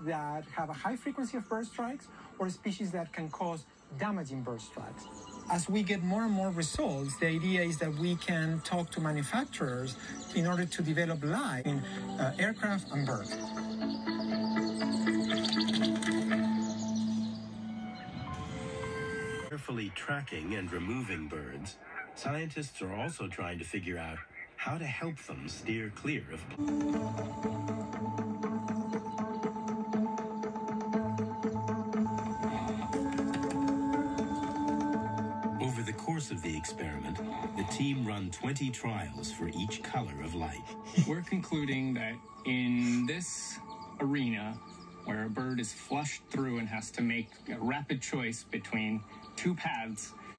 that have a high frequency of bird strikes or species that can cause damaging bird strikes. As we get more and more results, the idea is that we can talk to manufacturers in order to develop live in aircraft and birds. Carefully tracking and removing birds, scientists are also trying to figure out how to help them steer clear of Over the course of the experiment, the team run 20 trials for each color of light. We're concluding that in this arena, where a bird is flushed through and has to make a rapid choice between two paths,